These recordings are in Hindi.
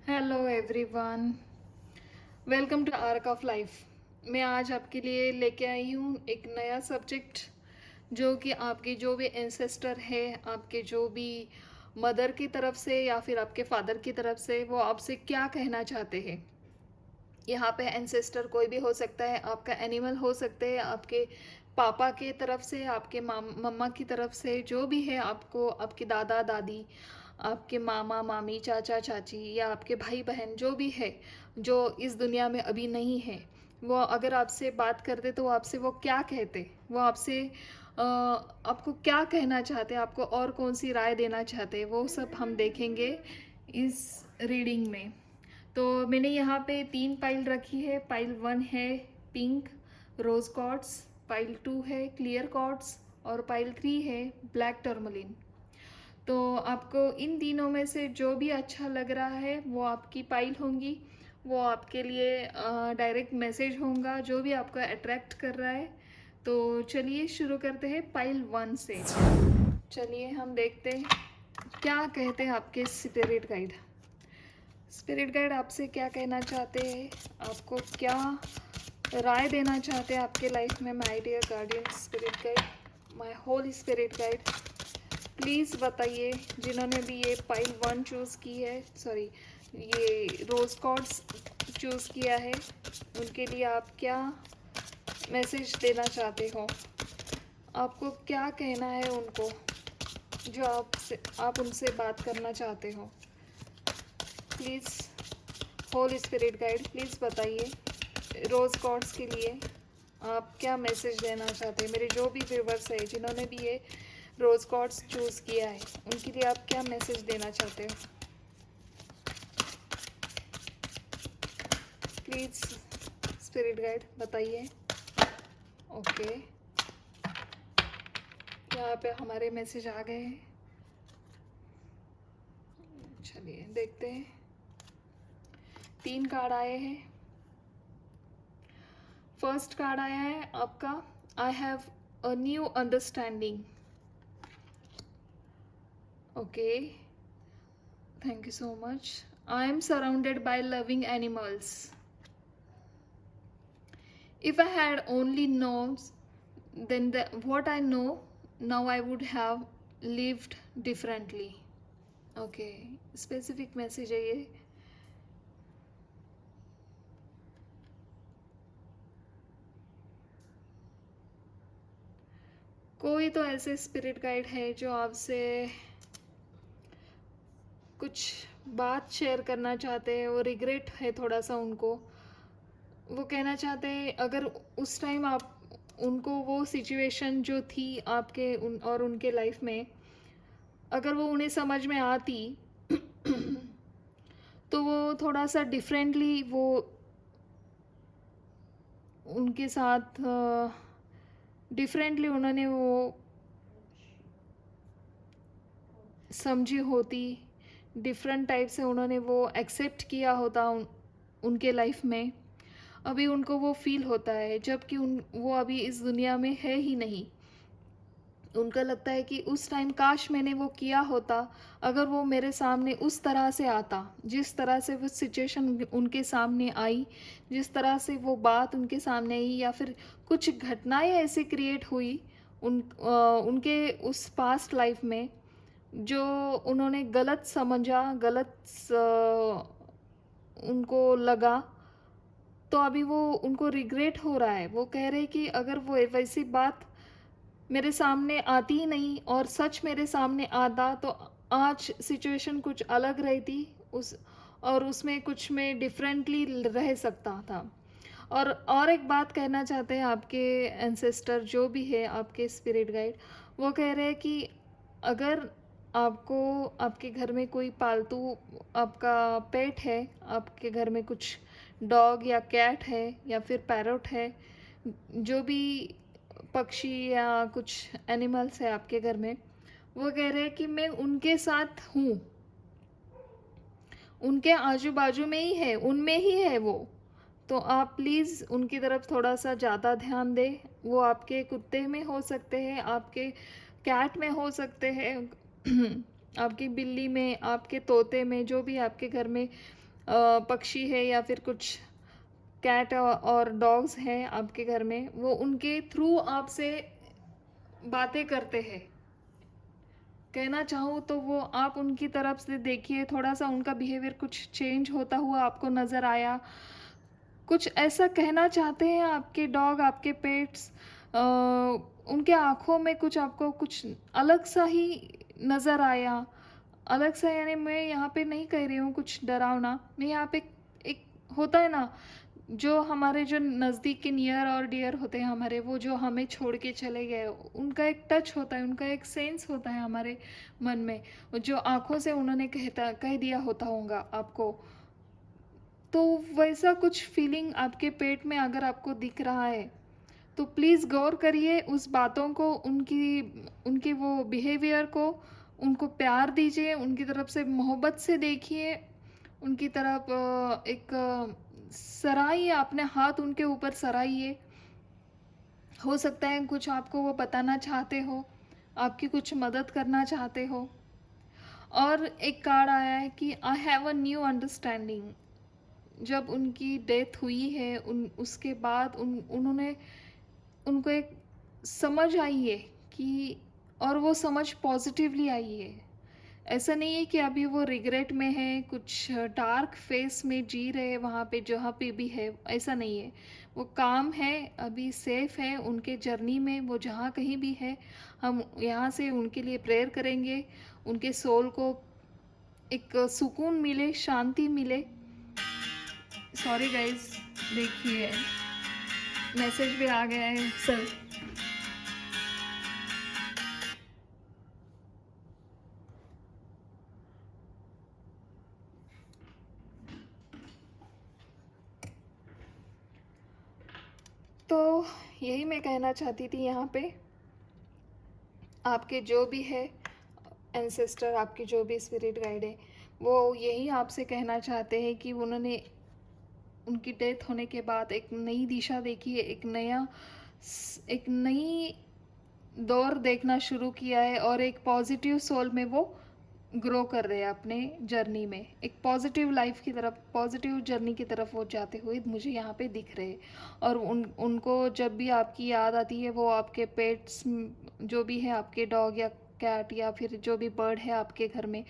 Hello everyone, welcome to ark of life. मैं आज आपके लिए लेके आई हूँ एक नया सब्जेक्ट जो कि आपके जो भी एंसेस्टर है, आपके जो भी मदर की तरफ से या फिर आपके फादर की तरफ से, वो आपसे क्या कहना चाहते हैं। यहाँ पे एंसेस्टर कोई भी हो सकता है, आपका एनिमल हो सकते हैं, आपके पापा के तरफ से, आपके मम्मा की तरफ से, जो भी है, आपको आपके दादा दादी, आपके मामा मामी, चाचा चाची या आपके भाई बहन जो भी है, जो इस दुनिया में अभी नहीं है, वो अगर आपसे बात करते तो आपसे वो क्या कहते, वो आपसे आपको क्या कहना चाहते, आपको और कौन सी राय देना चाहते, वो सब हम देखेंगे इस रीडिंग में। तो मैंने यहाँ पे 3 पाइल रखी है। पाइल 1 है पिंक रोज कॉर्ड्स, पाइल 2 है क्लियर कॉर्ड्स और पाइल 3 है ब्लैक टर्मलिन। तो आपको इन तीनों में से जो भी अच्छा लग रहा है वो आपकी पाइल होंगी, वो आपके लिए डायरेक्ट मैसेज होगा जो भी आपको अट्रैक्ट कर रहा है। तो चलिए शुरू करते हैं पाइल 1 से। चलिए हम देखते हैं क्या कहते हैं आपके स्पिरिट गाइड। स्पिरिट गाइड आपसे क्या कहना चाहते हैं, आपको क्या राय देना चाहते हैं आपके लाइफ में। My dear guardian spirit guide, my holy spirit guide, please बताइए। जिन्होंने भी ये पाइल 1 चूज़ की है, सॉरी ये रोज कॉर्ड्स चूज़ किया है, उनके लिए आप क्या मैसेज देना चाहते हो, आपको क्या कहना है उनको, जो आप उनसे बात करना चाहते हो। Please holy spirit guide please बताइए रोज़ कॉर्ड्स के लिए आप क्या मैसेज देना चाहते हैं। मेरे जो भी व्यूवर्स है जिन्होंने भी ये रोज़ कॉर्ड्स चूज़ किया है, उनके लिए आप क्या मैसेज देना चाहते हो। प्लीज़ स्पिरिट गाइड बताइए। ओके, यहाँ पे हमारे मैसेज आ गए हैं। चलिए देखते हैं। 3 कार्ड आए हैं। फर्स्ट कार्ड आया है आपका I have a new understanding. Okay, thank you so much. I am surrounded by loving animals. If I had only known then what I know now, I would have lived differently. Okay, specific message है ये। कोई तो ऐसे स्पिरिट गाइड है जो आपसे कुछ बात शेयर करना चाहते हैं, वो रिग्रेट है थोड़ा सा उनको। वो कहना चाहते हैं अगर उस टाइम आप उनको वो सिचुएशन जो थी आपके और उनके लाइफ में, अगर वो उन्हें समझ में आती तो वो थोड़ा सा डिफरेंटली वो उनके साथ डिफरेंटली उन्होंने वो समझी होती, डिफरेंट टाइप से उन्होंने वो एक्सेप्ट किया होता उनके लाइफ में। अभी उनको वो फील होता है जबकि वो अभी इस दुनिया में है ही नहीं। उनका लगता है कि उस टाइम काश मैंने वो किया होता, अगर वो मेरे सामने उस तरह से आता, जिस तरह से वो सिचुएशन उनके सामने आई, जिस तरह से वो बात उनके सामने आई, या फिर कुछ घटनाएं ऐसी क्रिएट हुई उनके उस पास्ट लाइफ में जो उन्होंने गलत समझा, गलत उनको लगा, तो अभी वो उनको रिग्रेट हो रहा है। वो कह रहे कि अगर वो वैसी बात मेरे सामने आती ही नहीं और सच मेरे सामने आता तो आज सिचुएशन कुछ अलग रहती, उस और उसमें कुछ मैं डिफरेंटली रह सकता था। और एक बात कहना चाहते हैं आपके एंसेस्टर जो भी है, आपके स्पिरिट गाइड, वो कह रहे हैं कि अगर आपको आपके घर में कोई पालतू आपका पेट है, आपके घर में कुछ डॉग या कैट है या फिर पैरोट है, जो भी पक्षी या कुछ एनिमल्स है आपके घर में, वो कह रहे हैं कि मैं उनके साथ हूँ, उनके आजू बाजू में ही है, उनमें ही है वो। तो आप प्लीज़ उनकी तरफ थोड़ा सा ज़्यादा ध्यान दें। वो आपके कुत्ते में हो सकते हैं, आपके कैट में हो सकते हैं आपकी बिल्ली में, आपके तोते में, जो भी आपके घर में पक्षी है या फिर कुछ कैट और डॉग्स हैं आपके घर में, वो उनके थ्रू आपसे बातें करते हैं। कहना चाहूँ तो वो आप उनकी तरफ से देखिए, थोड़ा सा उनका बिहेवियर कुछ चेंज होता हुआ आपको नज़र आया, कुछ ऐसा कहना चाहते हैं आपके डॉग, आपके पेट्स, उनके आँखों में कुछ आपको कुछ अलग सा ही नज़र आया। अलग सा यानी मैं यहाँ पे नहीं कह रही हूँ कुछ डरावना, मैं यहाँ पे एक होता है ना, जो हमारे जो नज़दीक के नियर और डियर होते हैं हमारे, वो जो हमें छोड़ के चले गए, उनका एक टच होता है, उनका एक सेंस होता है हमारे मन में, जो आँखों से उन्होंने कह दिया होता होगा आपको। तो वैसा कुछ फीलिंग आपके पेट में अगर आपको दिख रहा है, तो प्लीज़ गौर करिए उस बातों को, उनकी उनके वो बिहेवियर को, उनको प्यार दीजिए, उनकी तरफ से मोहब्बत से देखिए, उनकी तरफ एक सराहिए, अपने हाथ उनके ऊपर सराहिए। हो सकता है कुछ आपको वो बताना चाहते हो, आपकी कुछ मदद करना चाहते हो। और एक कार्ड आया है कि I have a new understanding. जब उनकी डेथ हुई है, उसके बाद उन्होंने उनको एक समझ आई है कि, और वो समझ पॉजिटिवली आई है। ऐसा नहीं है कि अभी वो रिग्रेट में है, कुछ डार्क फेस में जी रहे वहाँ पे जहाँ पे भी है, ऐसा नहीं है। वो काम है, अभी सेफ है उनके जर्नी में, वो जहाँ कहीं भी है। हम यहाँ से उनके लिए प्रेयर करेंगे, उनके सोल को एक सुकून मिले, शांति मिले। सॉरी गाइस, देखिए मैसेज भी आ गया है सर। तो यही मैं कहना चाहती थी यहाँ पे, आपके जो भी है एंसेस्टर, आपके जो भी स्पिरिट गाइड है, वो यही आपसे कहना चाहते हैं कि उन्होंने उनकी डेथ होने के बाद एक नई दिशा देखी है, एक नई दौर देखना शुरू किया है, और एक पॉजिटिव सोल में वो ग्रो कर रहे हैं अपने जर्नी में, एक पॉजिटिव लाइफ की तरफ, पॉजिटिव जर्नी की तरफ वो जाते हुए मुझे यहाँ पे दिख रहे हैं। और उनको जब भी आपकी याद आती है, वो आपके पेट्स जो भी है, आपके डॉग या कैट या फिर जो भी बर्ड है आपके घर में,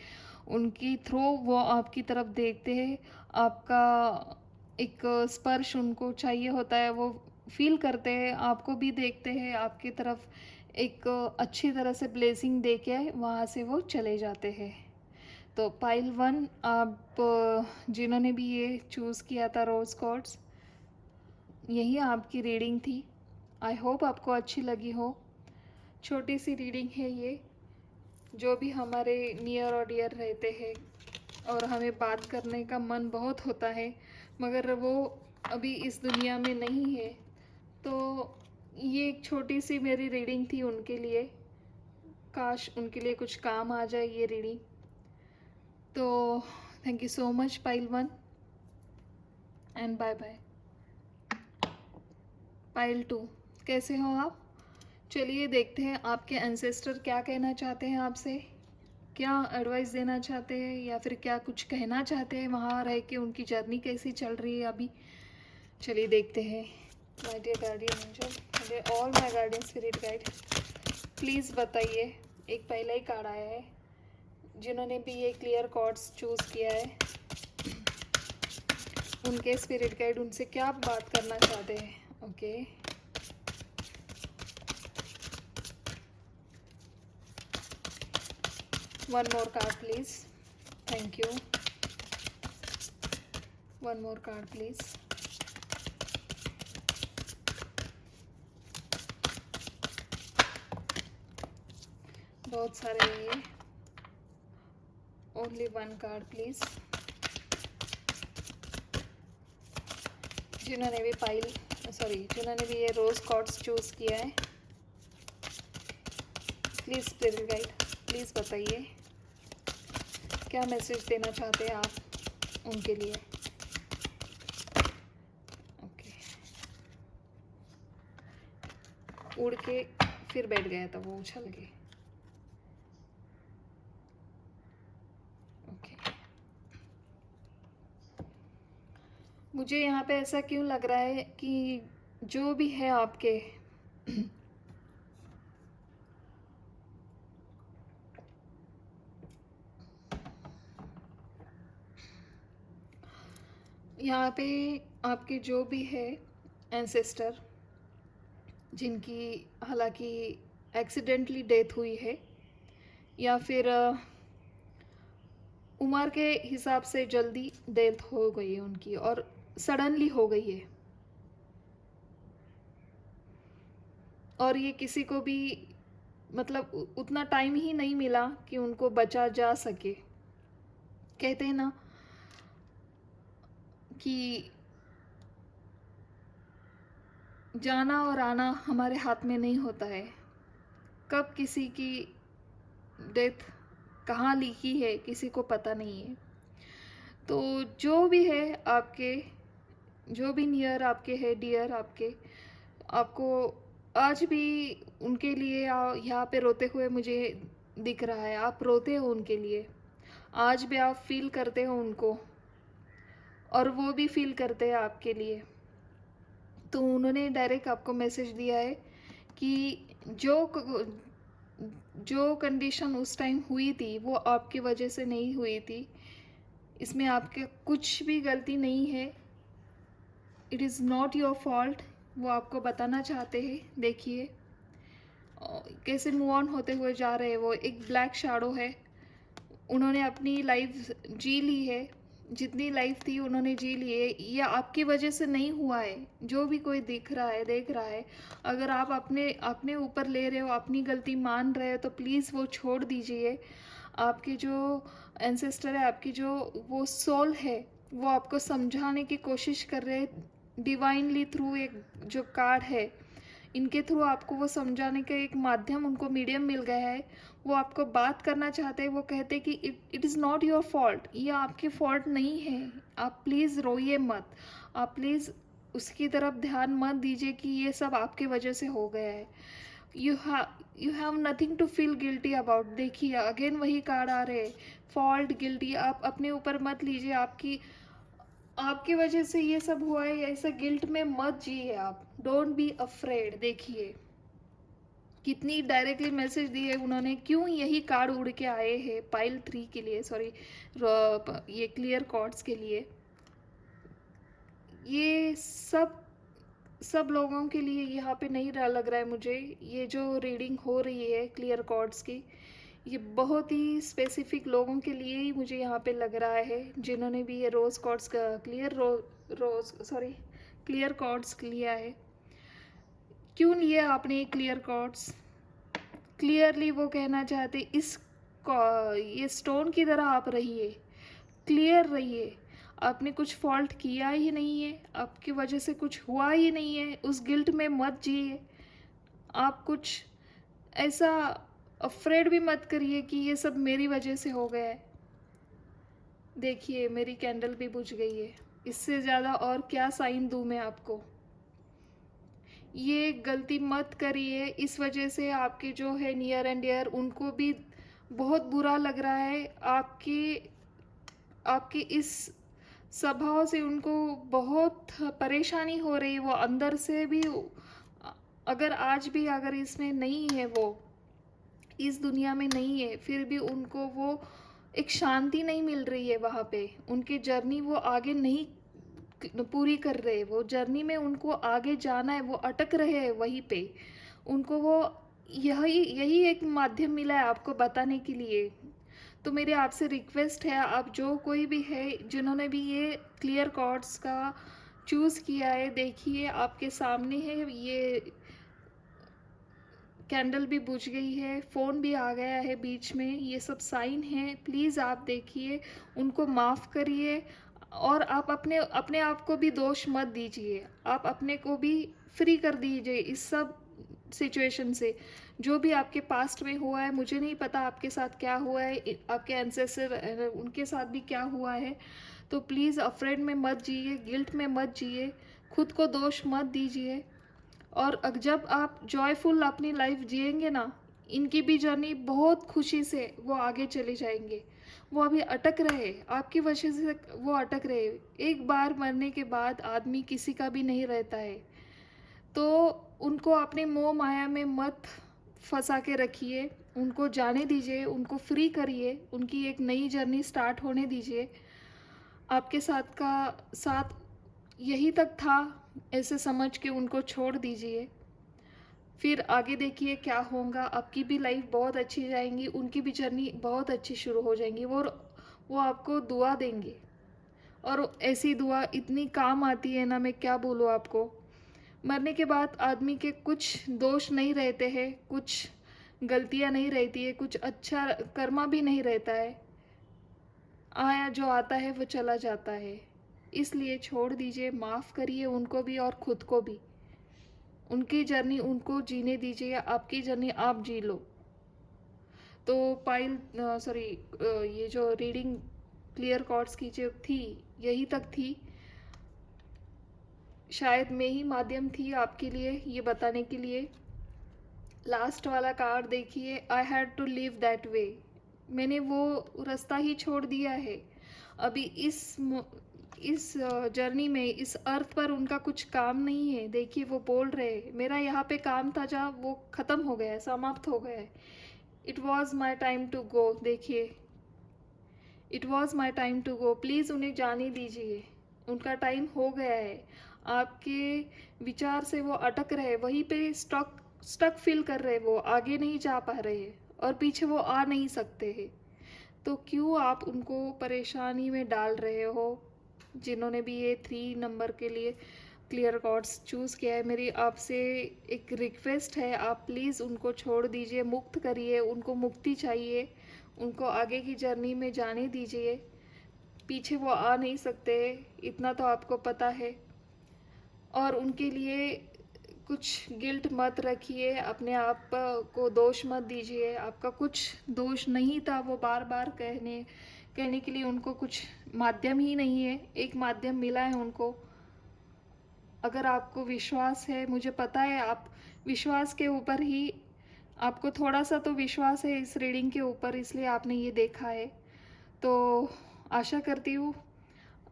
उनकी थ्रू वो आपकी तरफ देखते हैं। आपका एक स्पर्श उनको चाहिए होता है, वो फील करते हैं, आपको भी देखते हैं, आपकी तरफ एक अच्छी तरह से ब्लेसिंग दे के वहाँ से वो चले जाते हैं। तो पाइल 1, आप जिन्होंने भी ये चूज़ किया था रोज़ कॉर्ड्स, यही आपकी रीडिंग थी। आई होप आपको अच्छी लगी हो। छोटी सी रीडिंग है ये, जो भी हमारे नियर और डियर रहते हैं और हमें बात करने का मन बहुत होता है, मगर वो अभी इस दुनिया में नहीं है, तो ये एक छोटी सी मेरी रीडिंग थी उनके लिए। काश उनके लिए कुछ काम आ जाए ये रीडिंग। तो thank you so much pile 1, and bye bye. Pile 2, कैसे हो आप? चलिए देखते हैं आपके एंसेस्टर क्या कहना चाहते हैं आपसे, क्या एडवाइस देना चाहते हैं, या फिर क्या कुछ कहना चाहते हैं वहाँ रह के, उनकी जर्नी कैसी चल रही है अभी। चलिए देखते हैं। My dear guardian angel, all my guardian spirit guide, please बताइए। एक पहला ही कार्ड आया है, जिन्होंने भी ये क्लियर कॉर्ड्स चूज़ किया है, उनके स्पिरिट गाइड उनसे क्या बात करना चाहते हैं। Okay, one more card please, thank you. One more card please. बहुत सारे हैं ये, ओनली वन कार्ड प्लीज़। जिन्होंने भी जिन्होंने भी ये रोज़ कॉर्ड्स चूज़ किया है, प्लीज़ स्पिरिट गाइड, प्लीज़ बताइए क्या मैसेज देना चाहते हैं आप उनके लिए। ओके, उड़ के फिर बैठ गया था वो, उछल के। ओके, मुझे यहाँ पे ऐसा क्यों लग रहा है कि जो भी है आपके यहाँ पे आपके जो भी है एंसेस्टर, जिनकी हालांकि एक्सीडेंटली डेथ हुई है या फिर उम्र के हिसाब से जल्दी डेथ हो गई है उनकी और सडनली हो गई है, और ये किसी को भी मतलब उतना टाइम ही नहीं मिला कि उनको बचा जा सके। कहते हैं ना कि जाना और आना हमारे हाथ में नहीं होता है, कब किसी की डेथ कहाँ लिखी है किसी को पता नहीं है। तो जो भी है आपके, जो भी नियर आपके है, डियर आपके, आपको आज भी उनके लिए यहाँ पे रोते हुए मुझे दिख रहा है। आप रोते हो उनके लिए, आज भी आप फील करते हो उनको, और वो भी फील करते हैं आपके लिए। तो उन्होंने डायरेक्ट आपको मैसेज दिया है कि जो जो कंडीशन उस टाइम हुई थी वो आपकी वजह से नहीं हुई थी, इसमें आपके कुछ भी गलती नहीं है, it is not your fault. वो आपको बताना चाहते हैं। देखिए कैसे मूव ऑन होते हुए जा रहे हैं। वो एक ब्लैक शैडो है, उन्होंने अपनी लाइफ जी ली है, जितनी लाइफ थी उन्होंने जी ली है। ये आपकी वजह से नहीं हुआ है। जो भी कोई दिख रहा है, देख रहा है, अगर आप अपने अपने ऊपर ले रहे हो, अपनी गलती मान रहे हो, तो प्लीज़ वो छोड़ दीजिए। आपके जो एंसेस्टर है, आपकी जो वो सोल है, वो आपको समझाने की कोशिश कर रहे हैं डिवाइनली थ्रू एक जो कार्ड है, इनके थ्रू आपको वो समझाने का एक माध्यम, उनको मीडियम मिल गया है। वो आपको बात करना चाहते हैं। वो कहते हैं कि it is not your fault, ये आपकी फॉल्ट नहीं है। आप प्लीज़ रोइए मत, आप प्लीज़ उसकी तरफ ध्यान मत दीजिए कि ये सब आपके वजह से हो गया है। You have nothing to feel guilty about. देखिए अगेन वही कार्ड आ रहे हैं, फॉल्ट, गिल्टी। आप अपने ऊपर मत लीजिए, आपकी आपकी वजह से ये सब हुआ है, ऐसा गिल्ट में मत जिए आप। Don't be afraid. देखिए कितनी डायरेक्टली मैसेज दी है उन्होंने, क्यों यही कार्ड उड़ के आए हैं पाइल 3 के लिए, सॉरी ये क्लियर कॉर्ड्स के लिए। ये सब सब लोगों के लिए यहाँ पे नहीं लग रहा है मुझे। ये जो रीडिंग हो रही है क्लियर कॉर्ड्स की, ये बहुत ही स्पेसिफिक लोगों के लिए ही मुझे यहाँ पे लग रहा है, जिन्होंने भी ये रोज़ कॉर्ड्स का रोज़ सॉरी क्लियर कॉर्ड्स लिया है। क्यों लिया आपने ये क्लियर कॉर्ड्स? क्लियरली वो कहना चाहते ये स्टोन की तरह आप रहिए, क्लियर रहिए। आपने कुछ फॉल्ट किया ही नहीं है, आपकी वजह से कुछ हुआ ही नहीं है, उस गिल्ट में मत जिए। आप कुछ ऐसा अफ्रेड भी मत करिए कि ये सब मेरी वजह से हो गया है। देखिए मेरी कैंडल भी बुझ गई है, इससे ज़्यादा और क्या साइन दूँ मैं आपको। ये गलती मत करिए, इस वजह से आपके जो है नियर एंड डियर, उनको भी बहुत बुरा लग रहा है। आपके इस स्वभाव से उनको बहुत परेशानी हो रही है। वो अंदर से भी, अगर आज भी अगर इसमें नहीं है, वो इस दुनिया में नहीं है, फिर भी उनको वो एक शांति नहीं मिल रही है वहाँ पे। उनकी जर्नी वो आगे नहीं पूरी कर रहे, वो जर्नी में उनको आगे जाना है, वो अटक रहे हैं वहीं पे। उनको वो यही यही एक माध्यम मिला है आपको बताने के लिए। तो मेरे आपसे रिक्वेस्ट है, आप जो कोई भी है जिन्होंने भी ये क्लियर कॉर्ड्स का चूज़ किया है, देखिए आपके सामने है, ये कैंडल भी बुझ गई है, फ़ोन भी आ गया है बीच में, ये सब साइन है। प्लीज़ आप देखिए, उनको माफ़ करिए, और आप अपने अपने आप को भी दोष मत दीजिए। आप अपने को भी फ्री कर दीजिए इस सब सिचुएशन से। जो भी आपके पास्ट में हुआ है, मुझे नहीं पता आपके साथ क्या हुआ है, आपके एंसेस्टर उनके साथ भी क्या हुआ है। तो प्लीज़ अफ्रेड में मत जिए, गिल्ट में मत जिए, खुद को दोष मत दीजिए। और जब आप जॉयफुल अपनी लाइफ जिएंगे ना, इनकी भी जर्नी बहुत खुशी से वो आगे चले जाएंगे। वो अभी अटक रहे, आपकी वजह से वो अटक रहे। एक बार मरने के बाद आदमी किसी का भी नहीं रहता है। तो उनको अपने मोह माया में मत फंसा के रखिए, उनको जाने दीजिए, उनको फ्री करिए, उनकी एक नई जर्नी स्टार्ट होने दीजिए। आपके साथ का साथ यही तक था, ऐसे समझ के उनको छोड़ दीजिए। फिर आगे देखिए क्या होगा, आपकी भी लाइफ बहुत अच्छी जाएंगी, उनकी भी जर्नी बहुत अच्छी शुरू हो जाएंगी। वो आपको दुआ देंगे, और ऐसी दुआ इतनी काम आती है ना, मैं क्या बोलूँ आपको। मरने के बाद आदमी के कुछ दोष नहीं रहते हैं, कुछ गलतियाँ नहीं रहती है, कुछ अच्छा कर्मा भी नहीं रहता है। आया जो आता है वो चला जाता है। इसलिए छोड़ दीजिए, माफ़ करिए उनको भी और खुद को भी। उनकी जर्नी उनको जीने दीजिए, आपकी जर्नी आप जी लो। तो पाइल सॉरी, ये जो रीडिंग क्लियर कॉर्ड्स की जो थी, यही तक थी। शायद मैं ही माध्यम थी आपके लिए ये बताने के लिए। लास्ट वाला कार्ड देखिए, I had to live that way. मैंने वो रास्ता ही छोड़ दिया है। अभी इस जर्नी में, इस अर्थ पर उनका कुछ काम नहीं है। देखिए वो बोल रहे हैं, मेरा यहाँ पे काम था जहाँ, वो ख़त्म हो गया है, समाप्त हो गया है। It was my time to go. देखिए, it was my time to go. Please उन्हें जाने दीजिए, उनका टाइम हो गया है। आपके विचार से वो अटक रहे, वहीं पे स्टक स्टक फील कर रहे, वो आगे नहीं जा पा रहे हैं और पीछे वो आ नहीं सकते हैं। तो क्यों आप उनको परेशानी में डाल रहे हो। जिन्होंने भी ये 3 नंबर के लिए क्लियर कॉर्ड्स चूज़ किया है, मेरी आपसे एक रिक्वेस्ट है, आप प्लीज़ उनको छोड़ दीजिए, मुक्त करिए, उनको मुक्ति चाहिए, उनको आगे की जर्नी में जाने दीजिए। पीछे वो आ नहीं सकते, इतना तो आपको पता है। और उनके लिए कुछ गिल्ट मत रखिए, अपने आप को दोष मत दीजिए। आपका कुछ दोष नहीं था, वो बार बार कहने के लिए उनको कुछ माध्यम ही नहीं है। एक माध्यम मिला है उनको। अगर आपको विश्वास है, मुझे पता है आप विश्वास के ऊपर ही, आपको थोड़ा सा तो विश्वास है इस रीडिंग के ऊपर, इसलिए आपने ये देखा है। तो आशा करती हूँ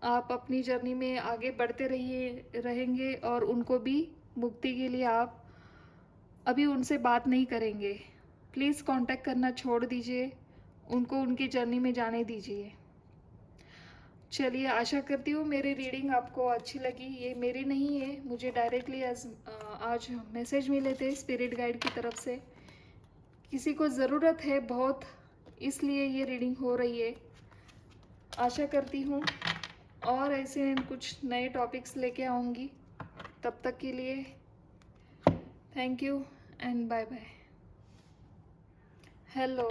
आप अपनी जर्नी में आगे बढ़ते रहेंगे, और उनको भी मुक्ति के लिए आप अभी उनसे बात नहीं करेंगे। प्लीज़ कांटेक्ट करना छोड़ दीजिए, उनको उनकी जर्नी में जाने दीजिए। चलिए, आशा करती हूँ मेरी रीडिंग आपको अच्छी लगी। ये मेरी नहीं है, मुझे डायरेक्टली आज मैसेज मिले थे स्पिरिट गाइड की तरफ से। किसी को ज़रूरत है बहुत, इसलिए ये रीडिंग हो रही है। आशा करती हूँ और ऐसे कुछ नए टॉपिक्स लेके आऊँगी। तब तक के लिए thank you and bye bye. Hello,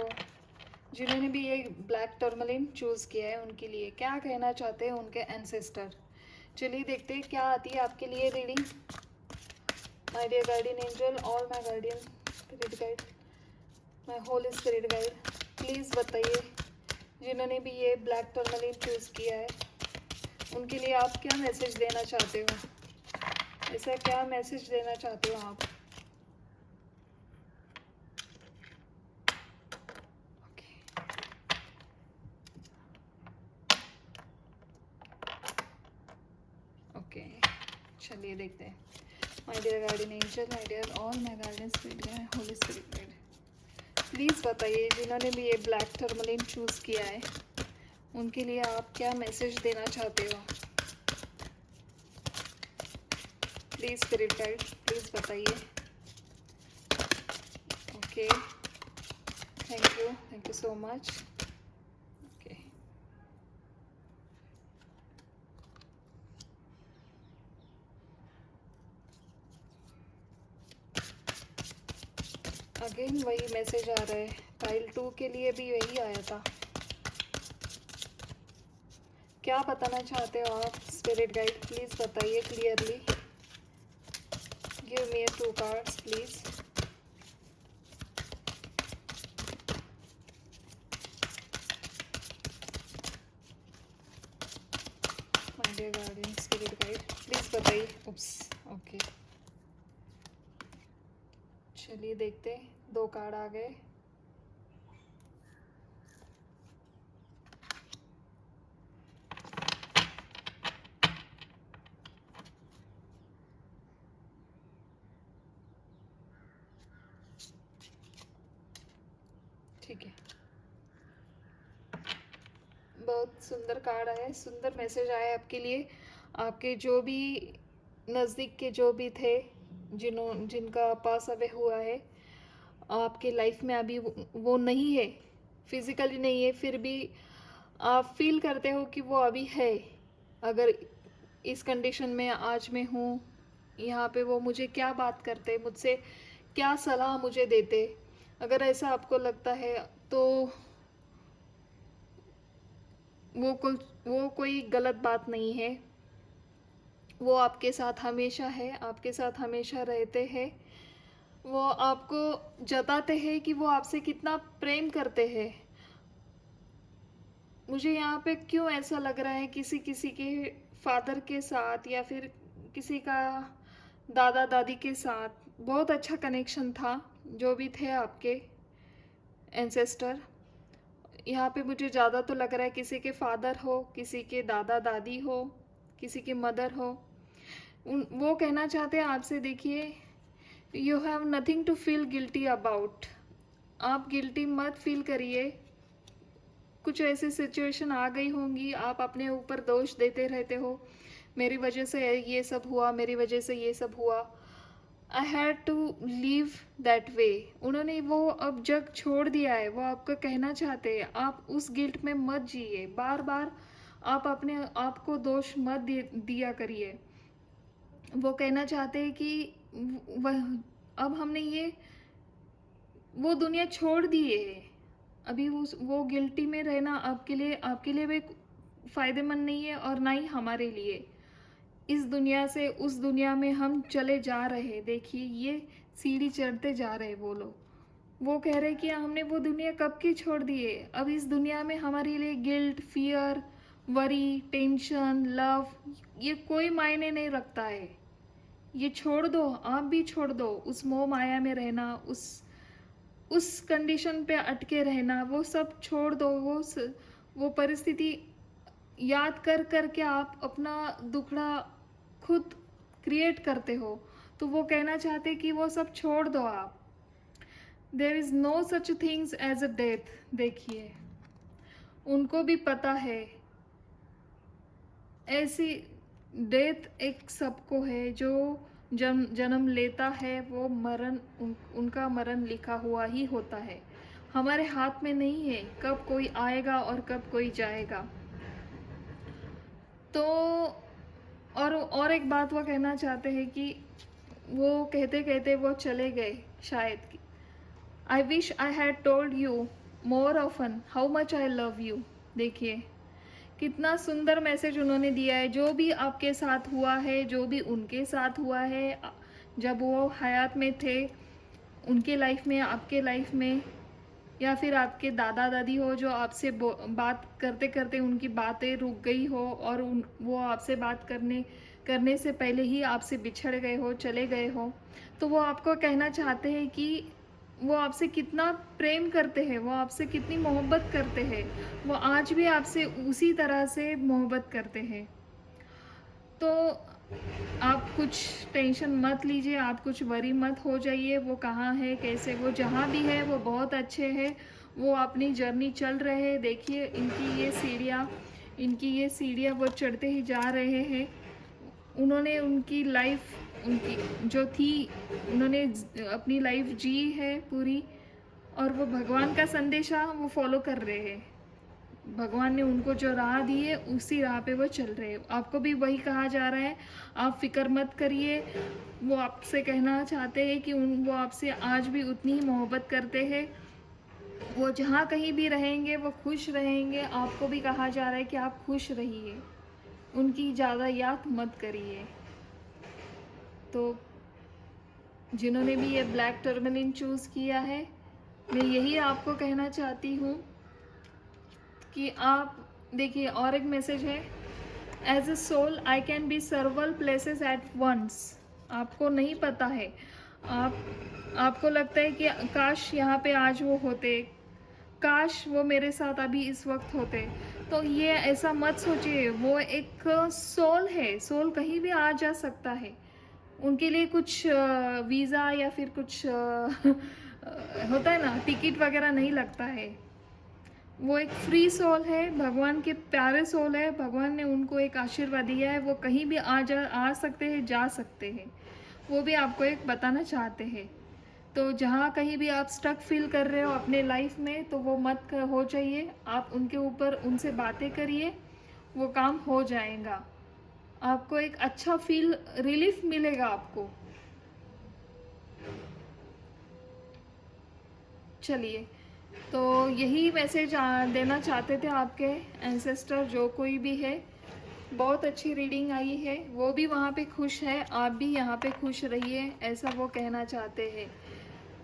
जिन्होंने भी ये ब्लैक टर्मलिन चूज़ किया है, उनके लिए क्या कहना चाहते हैं उनके एंसेस्टर। चलिए देखते हैं क्या आती है आपके लिए reading. My dear guardian angel, all my guardian spirit guide, my holy spirit guide, please बताइए जिन्होंने भी ये ब्लैक टर्मलिन चूज़ किया है, उनके लिए आप क्या मैसेज देना चाहते हो। ऐसा क्या मैसेज देना चाहते हो आप। ओके, चलिए देखते हैं। My dear guardian angel, my dear all my guardian spirit guide, holy spirit guide, please बताइए जिन्होंने भी ये ब्लैक टर्मलिन चूज़ किया है, उनके लिए आप क्या मैसेज देना चाहते हो। प्लीज़ स्पिरिट गाइड, प्लीज़ बताइए। Okay, thank you so much. Okay, again वही मैसेज आ रहा है, पाइल 2 के लिए भी वही आया था। क्या बताना चाहते हो आप स्पिरिट गाइड, प्लीज़ बताइए clearly. Give me 2 cards please. My dear guardian spirit guide, please बताइए। उप्स, ओके, चलिए देखते हैं। 2 कार्ड आ गए। ठीक है, बहुत सुंदर कार्ड आया है, सुंदर मैसेज आया है आपके लिए। आपके जो भी नज़दीक के जो भी थे, जिनका पास अवे हुआ है आपके लाइफ में, अभी वो नहीं है, फिजिकली नहीं है, फिर भी आप फील करते हो कि वो अभी है। अगर इस कंडीशन में आज मैं हूँ यहाँ पे, वो मुझे क्या बात करते, मुझसे क्या सलाह मुझे देते, अगर ऐसा आपको लगता है तो वो कोई गलत बात नहीं है। वो आपके साथ हमेशा है, आपके साथ हमेशा रहते हैं। वो आपको जताते हैं कि वो आपसे कितना प्रेम करते हैं। मुझे यहाँ पे क्यों ऐसा लग रहा है, किसी किसी के फादर के साथ या फिर किसी का दादा दादी के साथ बहुत अच्छा कनेक्शन था, जो भी थे आपके एंसेस्टर। यहाँ पे मुझे ज़्यादा तो लग रहा है किसी के फादर हो, किसी के दादा दादी हो, किसी के मदर हो। वो कहना चाहते हैं आपसे, देखिए, you have nothing to feel guilty about. आप गिल्टी मत फील करिए। कुछ ऐसी सिचुएशन आ गई होंगी, आप अपने ऊपर दोष देते रहते हो, मेरी वजह से ये सब हुआ, मेरी वजह से ये सब हुआ। I had to leave that way. उन्होंने वो अब जग छोड़ दिया है। वो आपको कहना चाहते हैं आप उस गिल्ट में मत जिए, बार बार आप अपने आप को दोष मत दिया करिए। वो कहना चाहते हैं कि वह अब हमने वो दुनिया छोड़ दी है। अभी वो गिल्टी में रहना आपके लिए भी फ़ायदेमंद नहीं है, और ना ही हमारे लिए। इस दुनिया से उस दुनिया में हम चले जा रहे हैं। देखिए, ये सीढ़ी चढ़ते जा रहे वो लोग। वो कह रहे कि हमने वो दुनिया कब की छोड़ दी है। अब इस दुनिया में हमारे लिए guilt, fear, worry, tension, love, ये कोई मायने नहीं रखता है। ये छोड़ दो, आप भी छोड़ दो। उस मोह माया में रहना, उस कंडीशन पे अटके रहना, वो सब छोड़ दो। वो परिस्थिति याद कर कर के आप अपना दुखड़ा खुद क्रिएट करते हो। तो वो कहना चाहते कि वो सब छोड़ दो आप। There is no such things as a death. देखिए, उनको भी पता है ऐसी डेथ एक सबको है। जो जन्म लेता है वो मरण, उनका मरण लिखा हुआ ही होता है। हमारे हाथ में नहीं है कब कोई आएगा और कब कोई जाएगा। तो और एक बात वो कहना चाहते हैं कि वो कहते कहते वो चले गए शायद कि I wish I had told you more often how much I love you. देखिए, कितना सुंदर मैसेज उन्होंने दिया है। जो भी आपके साथ हुआ है, जो भी उनके साथ हुआ है, जब वो हयात में थे, उनके लाइफ में, आपके लाइफ में, या फिर आपके दादा दादी हो जो आपसे बात करते करते उनकी बातें रुक गई हो, और वो आपसे बात करने से पहले ही आपसे बिछड़ गए हो, चले गए हो, तो वो आपको कहना चाहते हैं कि वो आपसे कितना प्रेम करते हैं, वो आपसे कितनी मोहब्बत करते हैं। वो आज भी आपसे उसी तरह से मोहब्बत करते हैं। तो आप कुछ टेंशन मत लीजिए, आप कुछ वरी मत हो जाइए। वो कहाँ है, कैसे, वो जहाँ भी है वो बहुत अच्छे हैं। वो अपनी जर्नी चल रहे हैं। देखिए, इनकी ये सीढ़ियाँ वो चढ़ते ही जा रहे हैं। उन्होंने उनकी लाइफ, उनकी जो थी, उन्होंने अपनी लाइफ जी है पूरी, और वो भगवान का संदेशा वो फॉलो कर रहे हैं। भगवान ने उनको जो राह दी है उसी राह पे वो चल रहे हैं। आपको भी वही कहा जा रहा है, आप फिक्र मत करिए। वो आपसे कहना चाहते हैं कि वो आपसे आज भी उतनी ही मोहब्बत करते हैं। वो जहाँ कहीं भी रहेंगे वो खुश रहेंगे। आपको भी कहा जा रहा है कि आप खुश रहिए, उनकी ज़्यादा याद मत करिए। तो जिन्होंने भी ये ब्लैक टर्मलिन चूज़ किया है, मैं यही आपको कहना चाहती हूँ कि आप देखिए, और एक मैसेज है, as a soul I can be several places at once. आपको नहीं पता है, आपको लगता है कि काश यहाँ पे आज वो होते, काश वो मेरे साथ अभी इस वक्त होते। तो ये ऐसा मत सोचिए। वो एक सोल है, सोल कहीं भी आ जा सकता है। उनके लिए कुछ वीज़ा या फिर कुछ होता है ना, टिकट वगैरह नहीं लगता है। वो एक फ्री सोल है, भगवान के प्यारे सोल है, भगवान ने उनको एक आशीर्वाद दिया है, वो कहीं भी आ सकते हैं, जा सकते हैं। वो भी आपको एक बताना चाहते हैं। तो जहाँ कहीं भी आप स्टक फील कर रहे हो अपने लाइफ में, तो वो मत हो जाइए, आप उनके ऊपर उनसे बातें करिए, वो काम हो जाएगा। आपको एक अच्छा फील, रिलीफ मिलेगा आपको। चलिए, तो यही मैसेज देना चाहते थे आपके एंसेस्टर, जो कोई भी है। बहुत अच्छी रीडिंग आई है, वो भी वहाँ पे खुश है, आप भी यहाँ पे खुश रहिए, ऐसा वो कहना चाहते हैं।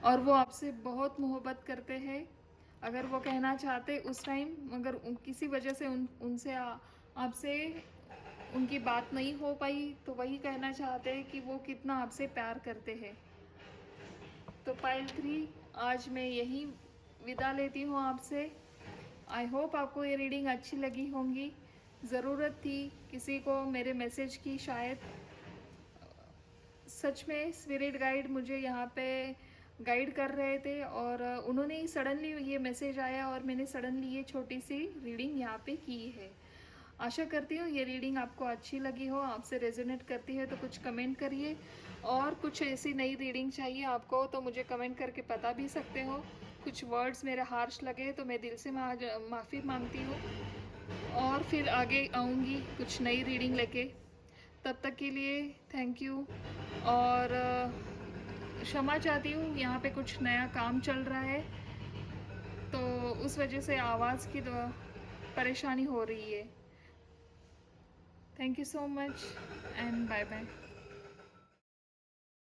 और वो आपसे बहुत मोहब्बत करते हैं। अगर वो कहना चाहते उस टाइम, अगर किसी वजह से उनसे आपसे उनकी बात नहीं हो पाई, तो वही कहना चाहते हैं कि वो कितना आपसे प्यार करते हैं। तो पाइल 3, आज मैं यही विदा लेती हूँ आपसे। आई होप आपको ये रीडिंग अच्छी लगी होंगी। ज़रूरत थी किसी को मेरे मैसेज की शायद। सच में स्पिरिट गाइड मुझे यहाँ पे गाइड कर रहे थे, और उन्होंने ही सडनली ये मैसेज आया, और मैंने सडनली ये छोटी सी रीडिंग यहाँ पे की है। आशा करती हूँ ये रीडिंग आपको अच्छी लगी हो, आपसे रेजोनेट करती है तो कुछ कमेंट करिए। और कुछ ऐसी नई रीडिंग चाहिए आपको तो मुझे कमेंट करके बता भी सकते हो। कुछ वर्ड्स मेरे हार्श लगे तो मैं दिल से माफ़ी मांगती हूँ, और फिर आगे आऊँगी कुछ नई रीडिंग लेके। तब तक के लिए थैंक यू। और क्षमा चाहती हूँ, यहाँ पे कुछ नया काम चल रहा है, तो उस वजह से आवाज़ की परेशानी हो रही है। Thank you so much and bye bye.